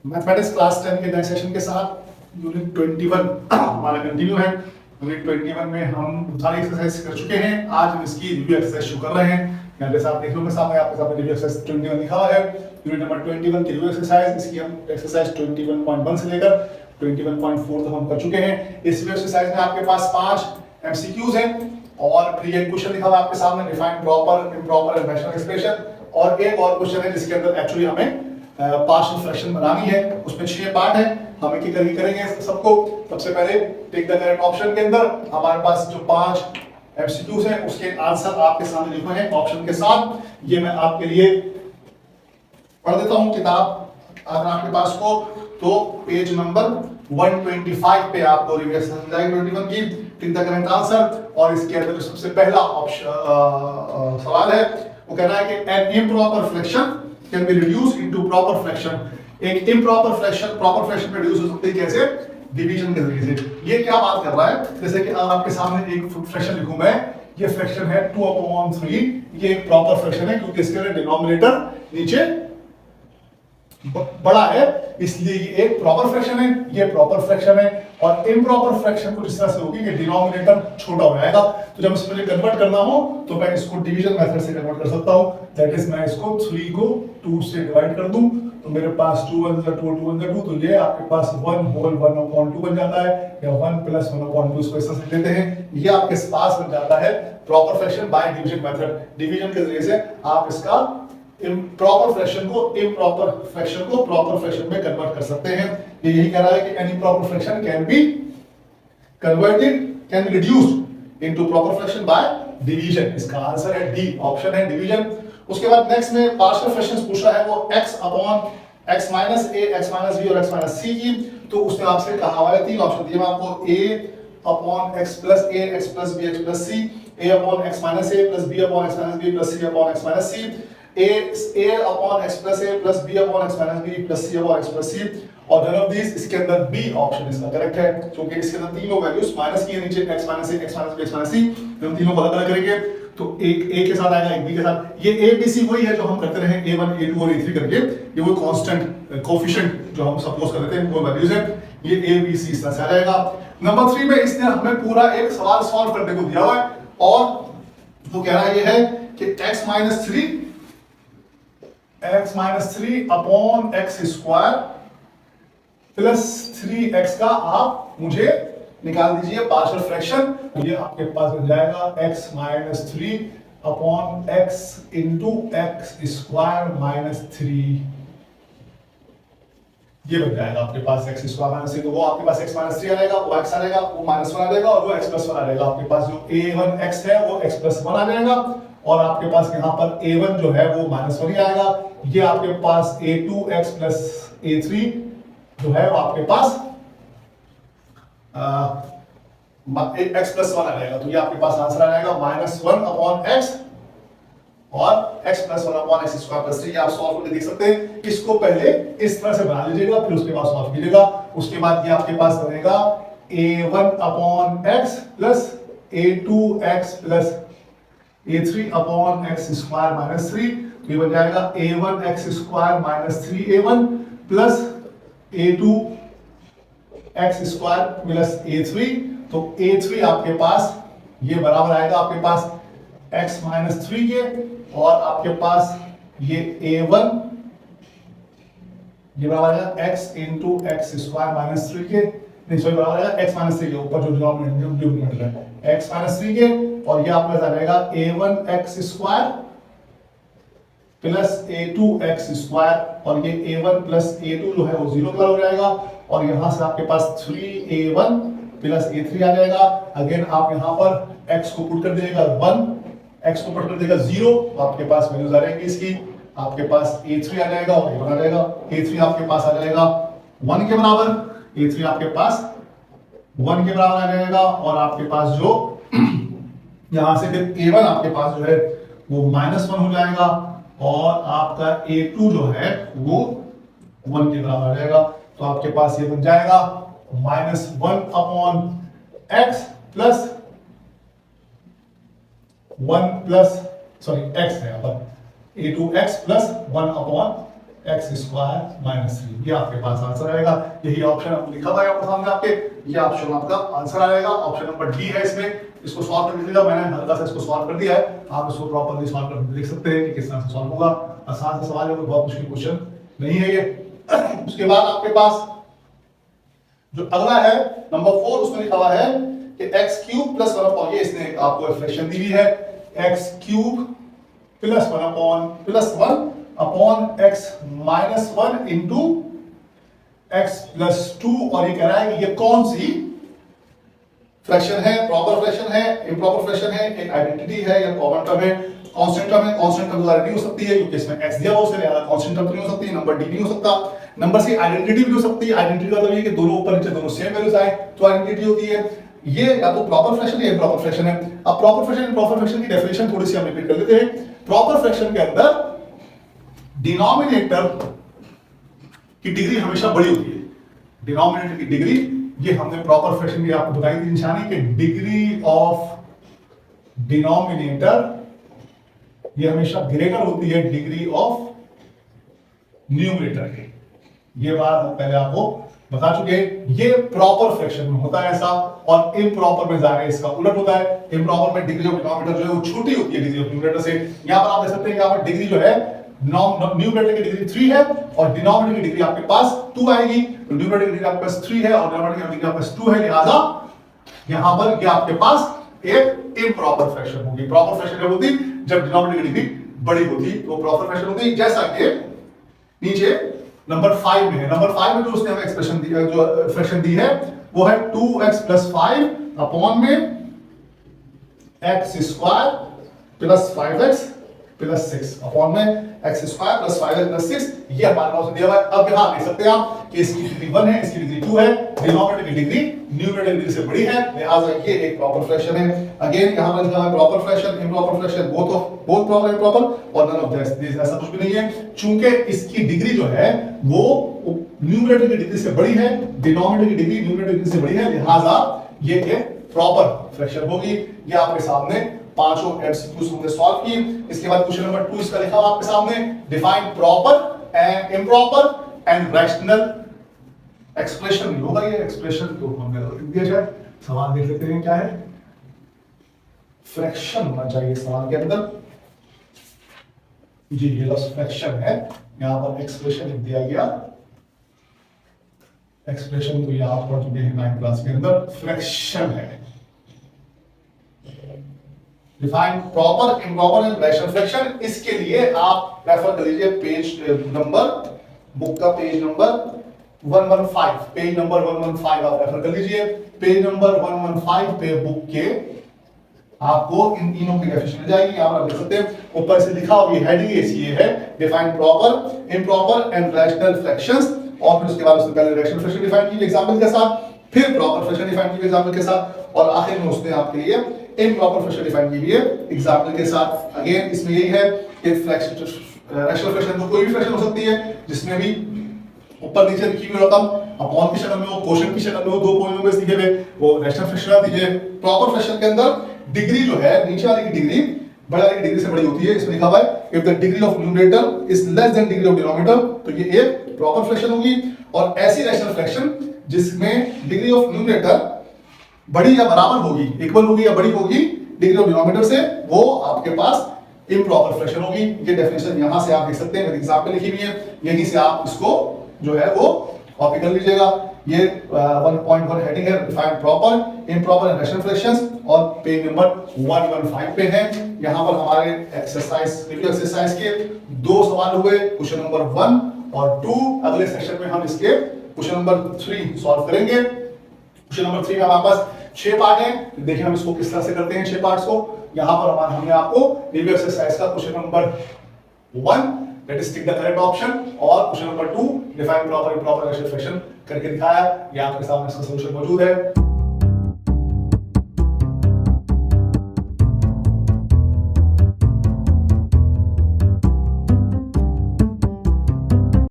Mathematics class 10 के नए session के साथ यूनिट 21 हमारा कंटिन्यू है। यूनिट 21 में हम सारी एक्सरसाइज कर चुके हैं। आज हम इसकी रिव्यू एक्सरसाइज शुरू कर रहे हैं। यहाँ पे साथ देख लो, सामने आपके सामने रिव्यू एक्सरसाइज 21 लिखा हुआ है। यूनिट नंबर 21 की रिव्यू एक्सरसाइज, इसकी हम एक्सरसाइज 21.1 से लेकर 21.4 तक हम कर चुके हैं। इस रिव्यू एक्सरसाइज में आपके पास 5 एमसीक्यूज हैं और फिर ये क्वेश्चन लिखा हुआ है आपके सामने, define proper improper and rational expression, और एक और क्वेश्चन है जिसके अंदर एक्चुअली हमें पार्शियल फ्रैक्शन बनानी है। उसमें 6 पार्ट है, हम एक एक करके करेंगे सबको। सबसे पहले टेक द करेक्ट ऑप्शन के अंदर हमारे पास जो 5 एमसीक्यूज हैं उसके आंसर आपके सामने लिखे हैं ऑप्शन के साथ। ये मैं आपके लिए पढ़ देता हूं किताब अगर आपके पास हो तो पेज नंबर 125 पे आपको रिव्यू एक्सरसाइज जाएगी 21 की। टेक द करेक्ट आंसर, और इसके अंदर सबसे पहला ऑप्शन सवाल है, वो कह रहा है कि an improper fraction can be reduced into proper fraction। एक improper fraction proper fraction में reduce हो सकती है कैसे? डिवीजन के जरिए से। ये क्या बात कर रहा है? जैसे कि अगर आपके सामने एक फ्रैक्शन लिखूं मैं, ये फ्रैक्शन है 2/3। ये एक प्रॉपर फ्रैक्शन है क्योंकि इसके डिनोमिनेटर नीचे बड़ा है, इसलिए ये एक प्रॉपर फ्रैक्शन है, ये प्रॉपर फ्रैक्शन है। और इम्प्रॉपर फ्रैक्शन कुछ इस तरह से होगी कि डिनोमिनेटर छोटा हो जाएगा। तो जब इसमें कन्वर्ट करना हो तो मैं इसको डिवीजन मेथड से कन्वर्ट कर सकता हूं। दैट इज मैं इसको 3 को 2 से डिवाइड कर दूं तो मेरे पास 2 1 2 2 1 2, तो ये आपके पास 1 होल 1/2 बन जाता है, या 1 + 1/2 इसको इस तरह से लेते हैं। ये आपके पास बन जाता है proper fraction by division method. Division के जरिए से आप इसका इम्प्रॉपर फ्रैक्शन को प्रॉपर फ्रैक्शन में कन्वर्ट कर सकते हैं। ये यही कह रहा है कि any proper fraction can be reduced into proper fraction by division. इसका आंसर है डी, ऑप्शन है डिवीजन। उसके बाद नेक्स्ट में पार्शियल फ्रैक्शंस पूछ रहा है, वो x/(x - a, x - b और x - c) की। तो उसने आपसे कहा हुआ है 3 ऑप्शन दिए मैं आपको, a/x + a, x + b, x + c, a/x - a + b/x - b + c/x - c, a/x + a + b/x - b + c/x + c, और none of these, इसके अंदर बी ऑप्शन इसका करेक्ट है क्योंकि इसके अंदर तीनों वैल्यूज माइनस की है नीचे, x - a, x - b, x - c। हम तीनों को अलग अलग करेंगे तो एक a के साथ आएगा, एक b के साथ। ये a b c वही है जो हम करते रहे a1 a2 और a3 करके, ये वो कांस्टेंट कोएफिशिएंट जो हम सपोज कर लेते हैं वो वैल्यूज है। ये a b c इस तरह से आ जाएगा। नंबर 3 में इसने हमें पूरा एक सवाल सॉल्व करने को दिया हुआ है, और वो कह रहा है ये है कि x - 3/x² प्लस 3x का आप मुझे निकाल दीजिए पार्शियल फ्रैक्शन। ये आपके पास बन जाएगा x - 3/x x² - 3। ये बन जाएगा आपके पास x² - 3, तो वो आपके पास x - 3 आ जाएगा, वो x आ जाएगा, वो -1 आ जाएगा, और वो x + 1 आ जाएगा। आपके पास जो a1x है वो x + 1 आ जाएगा, और आपके पास यहाँ पर a1 जो है वो -1 ही आएगा। ये आपके पास a2x + a3 जो है वो आपके पास x + 1 आ जाएगा। तो ये आपके पास आंसर आ जाएगा -1/x और x + 1/x² + 3। आप सॉल्व करके देख सकते हैं। इसको पहले इस तरह से बना लीजिएगा, फिर उसके बाद सॉल्व कीजिएगा। उसके बाद ये आपके पास बनेगा a1/x + a2x + a3/x² - 3। तो ये बन जाएगा a1x² - 3a1 + a2x² + a3। तो a3 आपके पास ये बराबर आएगा आपके पास x - 3 के, और आपके पास ये a1 ये बराबर आएगा x × x² - 3 के, नहीं सॉरी बराबर आएगा x - 3 के ऊपर जो डिनोमिनेटर है x - 3 के, और ये आपका आ जाएगा a1x² + a2x², और ये a1 + a2 जो है वो 0 पर हो जाएगा, और यहाँ से आपके पास 3a1 + a3 आ जाएगा। अगेन आप यहाँ पर x को पुट कर देगा 1, x को पुट कर देगा 0, तो आपके पास वैल्यूज आ जाएंगी इसकी। आपके पास a3 आ जाएगा और a1 आ जाएगा। a3 आपके पास आ जाएगा 1 के बराबर, a3 आपके पास 1 के बराबर आ जाएगा, और आपके पास जो यहाँ से फिर a1 आपके पास जो है वो -1 हो जाएगा, और आपका a2 जो है वो 1 के बराबर आ जाएगा। तो आपके पास ये बन जाएगा -1/x प्लस 1 प्लस x है यहाँ पर a2x + 1/x x square minus 3, ये आपके पास आंसर आएगा। यही ऑप्शन आपको लिखा हुआ है आपके सामने आपके, ये ऑप्शन आपका आंसर आएगा। ऑप्शन नंबर डी है इसमें। इसको सॉल्व कर लीजिएगा, मैंने हल्का सा इसको सॉल्व कर दिया है, आप इसको प्रॉपर्ली सॉल्व करके देख सकते हैं कि किस तरह से सॉल्व होगा। आसान सा सवाल है, कोई बहुत मुश्किल क्वेश्चन नहीं है ये। उसके बाद आपके पास जो अगला है नंबर 4, उसमें लिखा हुआ है कि x क्यूब प्लस 1 अपॉन, ये इसने आपको एक्सप्रेशन दी हुई है, x cube plus 1 upon x minus 1 into x plus 2, और ये कह रहा है कि ये कौन सी फ्रैक्शन है, प्रॉपर फ्रैक्शन है, इम्प्रॉपर फ्रैक्शन है, एक आइडेंटिटी है या कॉमन टर्म है, कांस्टेंट टर्म है। कांस्टेंट टर्म नहीं हो सकती है क्योंकि इसमें x दिया हुआ उससे लिहाजा कांस्टेंट टर्म नहीं हो सकती, नंबर d नहीं हो सकता। नंबर से आइडेंटिटी भी हो सकती है, आइडेंटिटी का मतलब ये कि दोनों ऊपर नीचे दोनों सेम वैल्यूज आए तो आइडेंटिटी होती है। ये या तो प्रॉपर फ्रैक्शन या इम्प्रॉपर फ्रैक्शन है। अब प्रॉपर फ्रैक्शन इम्प्रॉपर फ्रैक्शन की डेफिनेशन थोड़ी सी हम रिपीट कर लेते हैं। प्रॉपर फ्रैक्शन के अंदर डिनोमिनेटर की डिग्री हमेशा बड़ी होती है। डिनोमिनेटर की डिग्री, ये हमने प्रॉपर फ्रैक्शन की आपको बताई थी निशानी कि डिग्री ऑफ डिनोमिनेटर ये हमेशा ग्रेटर होती है डिग्री ऑफ न्यूमरेटर के। ये बात हम पहले आपको बता चुके हैं। ये प्रॉपर फ्रैक्शन में होता है ऐसा, और इम्प्रॉपर में जाके इसका उलट होता है। इम्प्रॉपर में डिग्री ऑफ डिनोमिनेटर जो है वो छोटी होती है डिग्री ऑफ न्यूमरेटर से। यहां पर आप देख सकते हैं कि यहाँ पर डिग्री जो है न्यूमरेटर की डिग्री 3 है और डिनोमिनेटर की डिग्री आपके पास 2 आएगी। तो न्यूमरेटर की डिग्री आपके पास 3 है और डिनोमिनेटर की डिग्री आपके पास 2 है, लिहाजा यहां पर ये आपके पास एक इम्प्रॉपर फ्रैक्शन होगी। प्रॉपर फ्रैक्शन कब होती? जब डिनोमिनेटर की डिग्री बड़ी होती तो प्रॉपर फ्रैक्शन होती। जैसा कि नीचे नंबर 5 में है। नंबर 5 में जो उसने हमें एक्सप्रेशन दी, जो फ्रैक्शन दी है वो है 2x प्लस 5 अपॉन में x square plus 5x plus 6 upon में x square plus 5x plus 6। ये हमारे पास दिया हुआ है। अब यहां देख सकते हैं आप कि इसकी डिग्री 1 है, इसकी डिग्री 2 है, डिनोमिनेटर की डिग्री न्यूमरेटर की डिग्री से बड़ी है, लिहाजा ये एक प्रॉपर फ्रैक्शन है। अगेन यहां पर लिखा है proper fraction, improper fraction, both proper improper, और नन ऑफ दिस, ऐसा कुछ भी नहीं है। चूंकि इसकी डिग्री जो है वो न्यूमरेटर की डिग्री से बड़ी है, डिनोमिनेटर की डिग्री न्यूमरेटर की डिग्री से बड़ी है, लिहाजा ये एक प्रॉपर फ्रैक्शन होगी। ये आपके सामने पांचों एमसीक्यूज हमने सॉल्व किए। इसके बाद क्वेश्चन नंबर 2 इसका लिखा हुआ आपके सामने, define proper and improper and rational expression. होगा ये एक्सप्रेशन तो हमने लिख दिया जाए। सवाल देख लेते हैं क्या है। फ्रैक्शन होना चाहिए सवाल के अंदर जी, ये लफ्ज फ्रैक्शन है, यहां पर एक्सप्रेशन लिख दिया गया। एक्सप्रेशन तो यहां पढ़ चुके हैं 9th क्लास के अंदर, फ्रैक्शन है। Define proper improper and rational fraction. इसके लिए आप रेफर कर लीजिए पेज नंबर, बुक का पेज नंबर 115, पेज नंबर 115 आप रेफर कर लीजिए। पेज नंबर 115 पे बुक के आपको इन तीनों की डेफिनेशन मिल जाएगी। यहां पर आप देख सकते हैं ऊपर से लिखा हुआ हेडिंग ये है, define proper improper and rational fractions, और फिर उसके बाद उसने पहले रैशनल फ्रैक्शन डिफाइन की एग्जांपल के साथ, फिर प्रॉपर फ्रैक्शन डिफाइन की एग्जांपल के साथ, और आखिर में उसने आपके लिए इम्प्रॉपर फ्रैक्शन डिफाइन की है एग्जांपल के साथ। अगेन इसमें यही है कि रैशनल फ्रैक्शन तो कोई भी फ्रैक्शन हो सकती है जिसमें भी ऊपर नीचे लिखी हुई रकम अपॉन की शक्ल में हो, कोशेंट की शक्ल में हो, 2 पॉइंट नंबर्स लिखे हुए, वो रैशनल फ्रैक्शन आती है। प्रॉपर फ्रैक्शन के अंदर डिग्री जो है नीचे वाले की डिग्री बड़े वाले की डिग्री से बड़ी होती है। इसमें लिखा हुआ है if the degree of numerator is less than degree of denominator, तो ये एक प्रॉपर फ्रैक्शन होगी। और ऐसी रैशनल फ्रैक्शन जिसमें डिग्री ऑफ न्यूमरेटर बड़ी या बराबर होगी, इक्वल होगी या बड़ी होगी डिग्री ऑफ डिनोमिनेटर से, वो आपके पास इम्प्रॉपर फ्रैक्शन होगी। ये डेफिनेशन यहां से आप देख सकते हैं, एग्जांपल लिखी हुई है, यहीं से आप इसको जो है वो कॉपी कर लीजिएगा। ये 1.1 हेडिंग है, define proper improper and rational fractions, और पेज नंबर 115 पे है। यहां पर हमारे एक्सरसाइज, रिव्यू एक्सरसाइज के 2 सवाल हुए, क्वेश्चन नंबर 1 और 2। अगले सेशन में हम इसके क्वेश्चन नंबर 3 सॉल्व करेंगे। क्वेश्चन नंबर 3 में हमारे पास 6 पार्ट हैं। देखिए हम इसको किस तरह से करते हैं 6 पार्ट्स को। यहां पर हमने आपको रिव्यू एक्सरसाइज का question number 1 that is tick the correct option, और question number 2 define proper improper rational fraction करके दिखाया। ये आपके सामने इसका सॉल्यूशन मौजूद है।